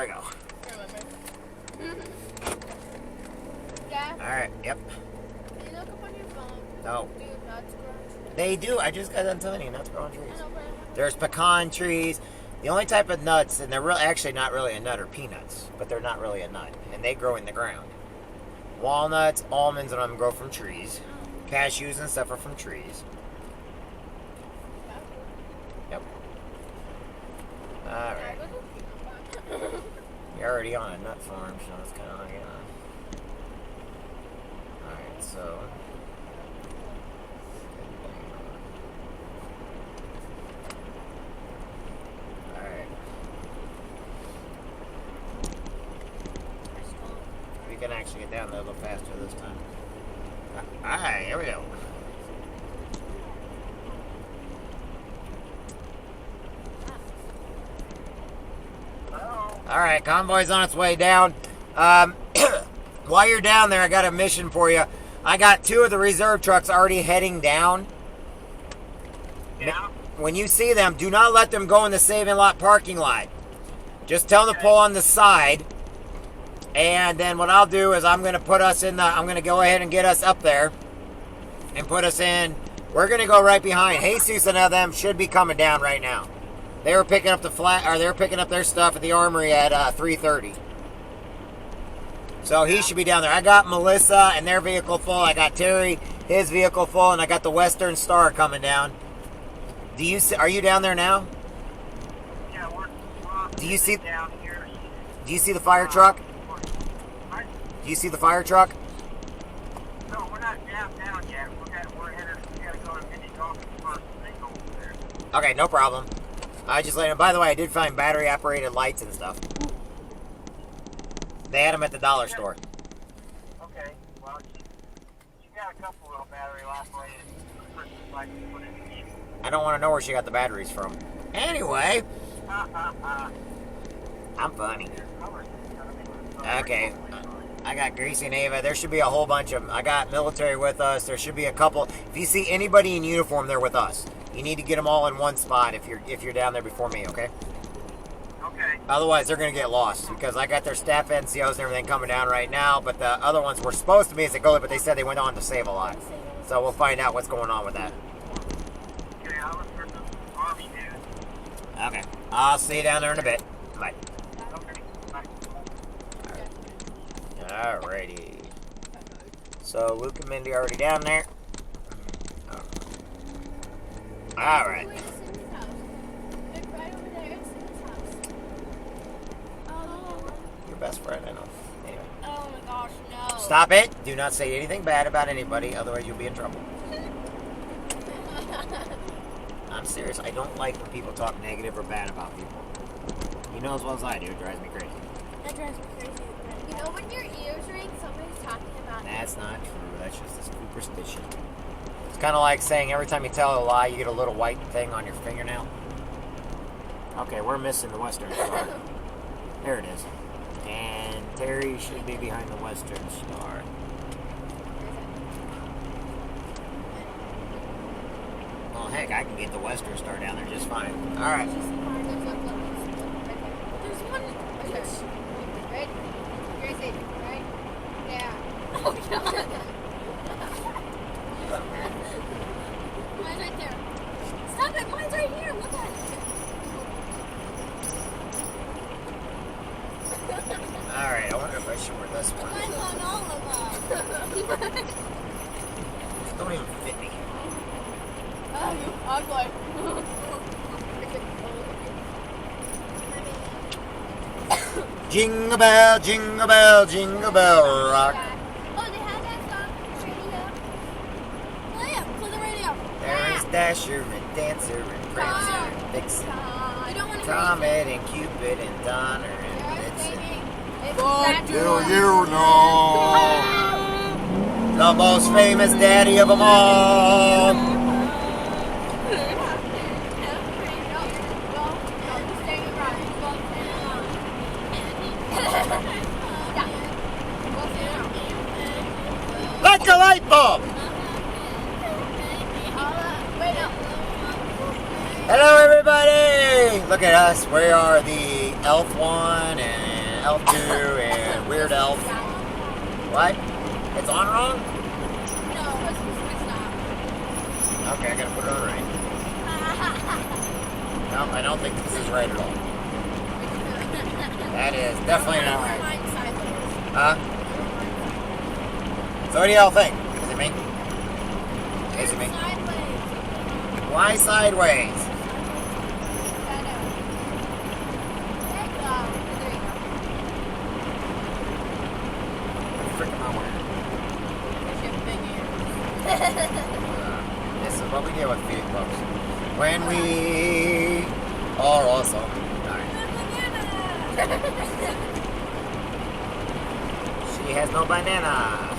we go. Yeah. Alright, yep. Can you look up on your phone? No. Do nuts grow on trees? They do. I just got done telling you, nuts grow on trees. I know, but I wonder- There's pecan trees. The only type of nuts, and they're actually not really a nut, are peanuts. But they're not really a nut. And they grow in the ground. Walnuts, almonds, and them grow from trees. Cashews and stuff are from trees. Yep. Alright. You're already on a nut farm, so it's kind of like, Alright, so... Alright. We can actually get down there a little faster this time. Alright, here we go. Alright, convoy's on its way down. While you're down there, I got a mission for you. I got 2 of the reserve trucks already heading down. Yeah. When you see them, do not let them go in the saving lot parking lot. Just tell them to pull on the side. And then what I'll do is I'm going to put us in the... I'm going to go ahead and get us up there. And put us in... We're going to go right behind. Jesus and them should be coming down right now. They were picking up they were picking up their stuff at the armory at 3:30. So he should be down there. I got Melissa and their vehicle full. I got Terry, his vehicle full, and I got the Western Star coming down. Are you down there now? Yeah, we're Do you see down here. Do you see the fire truck? Do you see the fire truck? No, we're not down yet. We're headed. We gotta go and finish off first and then go over there. Okay, no problem. I just let him. By the way, I did find battery operated lights and stuff. They had them at the dollar store. Okay. Well, she got a couple little battery operated like to put in the Jeep. I don't want to know where she got the batteries from. Anyway, I'm funny. Okay. I got Greasy and Ava. There should be a whole bunch of them. I got military with us. There should be a couple. If you see anybody in uniform, they're with us. You need to get them all in one spot if you're down there before me, okay? Okay. Otherwise, they're going to get lost because I got their staff NCOs and everything coming down right now, but the other ones were supposed to be as a goalie, but they said they went on to save a lot. So we'll find out what's going on with that. Okay, I'll look for the Army dude. Okay. I'll see you down there in a bit. Bye. Okay, bye. Alrighty. So Luke and Mindy are already down there. Alright. Wait, it's in his house. Look right over there. It's in his house. Oh. Your best friend, I know. Anyway. Oh my gosh, no. Stop it. Do not say anything bad about anybody, otherwise you'll be in trouble. I'm serious. I don't like when people talk negative or bad about people. You know as well as I do, it drives me crazy. That drives me crazy. You know when your ears ring, somebody's talking about That's not true. That's just a superstition. It's kind of like saying every time you tell a lie, you get a little white thing on your fingernail. Okay, we're missing the Western Star. There it is. And Terry should be behind the Western Star. Well, heck, I can get the Western Star down there just fine. All right. There's one. Yes. Right? Gracie, right? Yeah. Oh, God. Mine's right there. Stop it! Mine's right here. Look at it. All right. I wonder if I should wear this one. Mine's on all of them. Don't even fit me. Oh, you ugly. Jingle bell, jingle bell, jingle bell rock. Oh, they had that song on the radio. Play it. Play the radio. There's Dasher and Dancer and Prancer and Vixen. You don't want to Comet and Cupid and Donner and Blitzen. What Do you know the most famous daddy of them all? Like a light bulb! Hello everybody! Look at us, we are the Elf One and Elf 2 and Weird Elf. What? It's on wrong? No, it's not. Okay, I gotta put it on right. No, I don't think this is right at all. That is definitely not right. Mine sideways. Huh? So what do y'all think? Is it me? Is it me? Sideways. Why sideways? Freaking my word. This is what we deal with feeding folks. When we are awesome. Alright. She has no banana.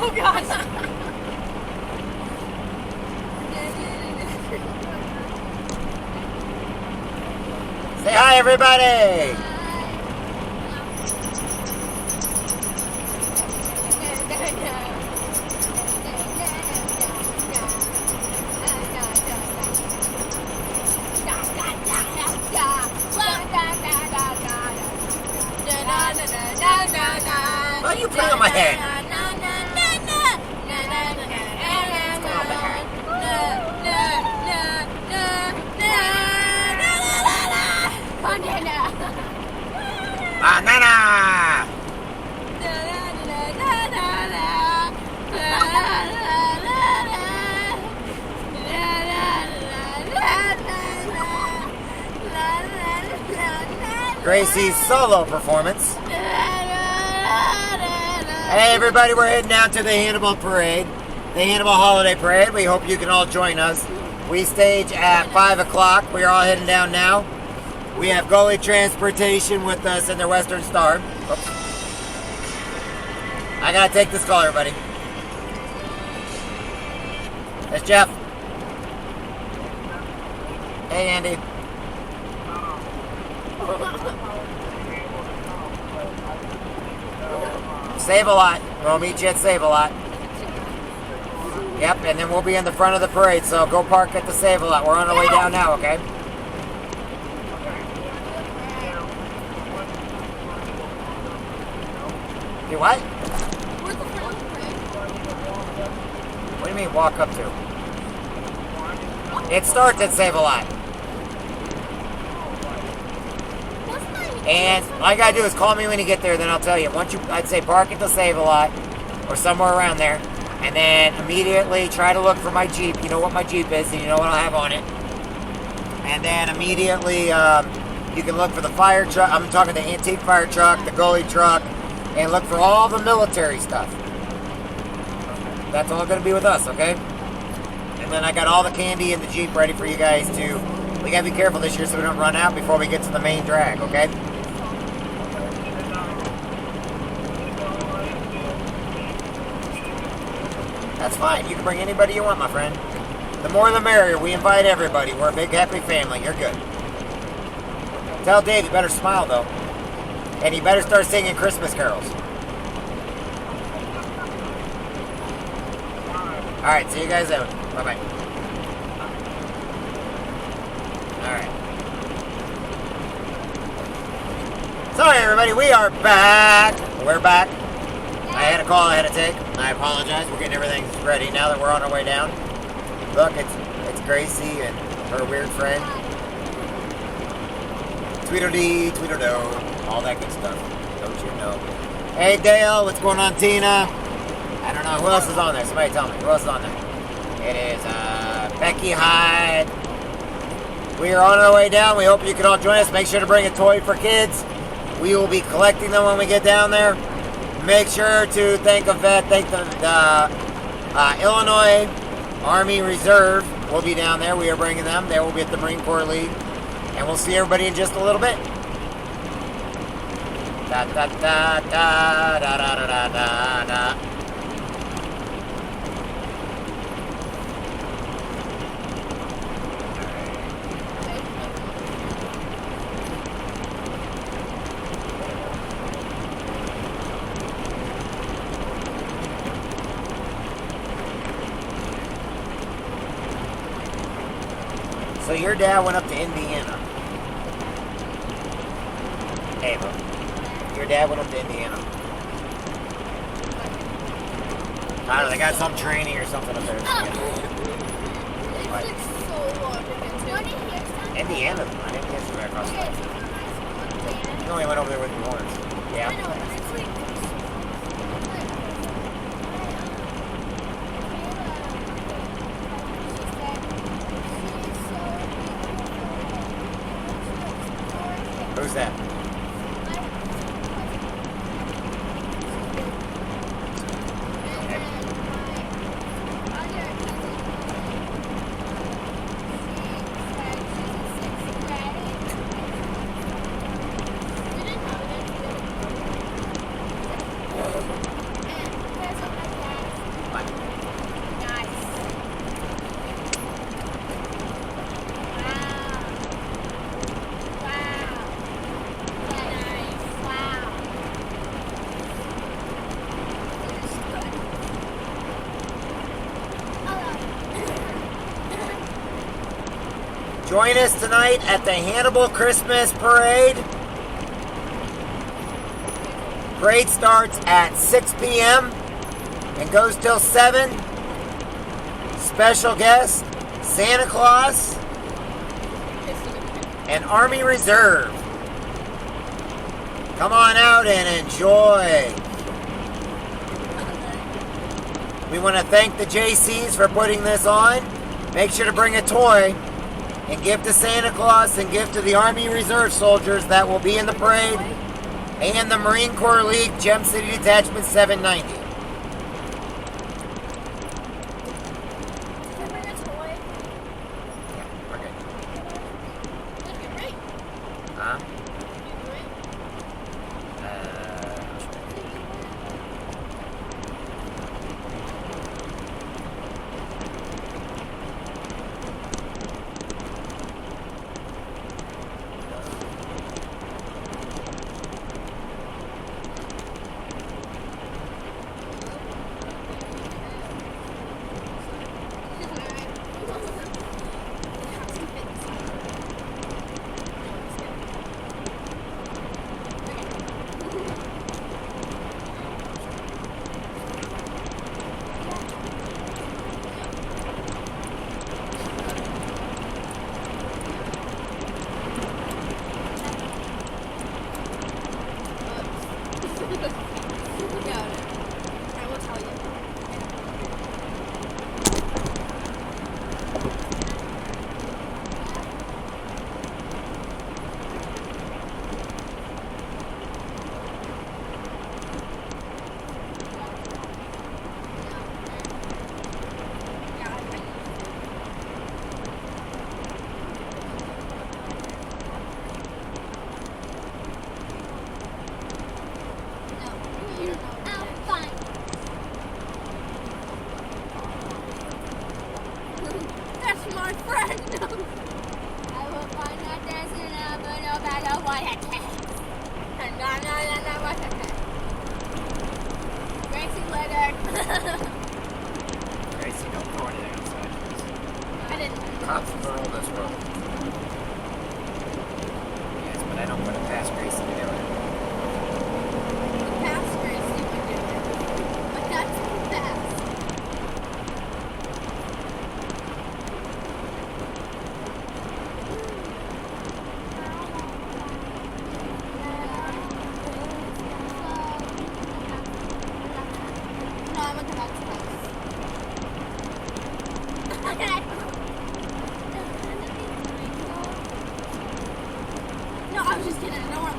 Oh gosh. Say hi, everybody! Why do you put it on my head? Banana! Gracie's solo performance. Hey everybody, we're heading down to the Hannibal Parade. The Hannibal Holiday Parade. We hope you can all join us. We stage at 5 o'clock. We are all heading down now. We have Gully Transportation with us in their Western Star. Oops. I gotta take this call, everybody. That's Jeff. Hey, Andy. Save a Lot. We'll meet you at Save a Lot. Yep, and then we'll be in the front of the parade, so go park at the Save a Lot. We're on our way down now, okay? Do what? What do you mean walk up to? It starts at Save a Lot. And all you gotta do is call me when you get there, then I'll tell you. Once you, I'd say park at the Save a Lot, or somewhere around there, and then immediately try to look for my Jeep. You know what my Jeep is, and you know what I'll have on it. And then immediately, you can look for the fire truck. I'm talking the antique fire truck, the gully truck, and look for all the military stuff. That's all gonna be with us, okay? And then I got all the candy in the Jeep ready for you guys to. We gotta be careful this year so we don't run out before we get to the main drag, okay? That's fine. You can bring anybody you want, my friend. The more the merrier. We invite everybody. We're a big, happy family. You're good. Tell Dave you better smile, though. And you better start singing Christmas carols. Alright, see you guys out. Bye-bye. Alright. Sorry, everybody. We are back. We're back. I had a call I had to take. I apologize. We're getting everything ready now that we're on our way down. Look, it's Gracie and her weird friend. Tweedledee, Tweedledoo, all that good stuff. Don't you know? Hey Dale, what's going on, Tina? I don't know who else is on there. Somebody tell me who else is on there. It is Becky Hyde. We are on our way down. We hope you can all join us. Make sure to bring a toy for kids. We will be collecting them when we get down there. Make sure to thank the Illinois Army Reserve. Will be down there. We are bringing them. They will be at the Marine Corps League. And we'll see everybody in just a little bit. Da da da da da da da da da. So your dad went up to Indiana. Ava. Your dad went up to Indiana. I don't know, they got some training or something up there. What? Indiana? I didn't get to right across the way. You only went over there with New Orleans. Yeah. Who's that? Join us tonight at the Hannibal Christmas Parade. Parade starts at 6 p.m. and goes till 7. Special guest, Santa Claus and Army Reserve. Come on out and enjoy. We want to thank the JCs for putting this on. Make sure to bring a toy and give to Santa Claus and give to the Army Reserve soldiers that will be in the parade and the Marine Corps League Gem City Detachment 790. Yeah, okay. Huh? My friend. I will find that dancing and I will know about a what attack. And no, what attack. Gracie Leonard. Gracie, don't throw anything outside. I didn't. Cops rule this world. Yes, but I don't put it past Gracie to do it. Past Gracie would do it. But that's the best.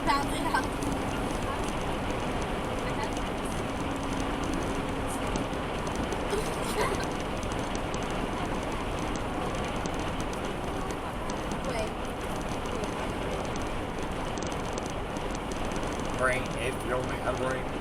Bound it up. Brain, if you only have brain.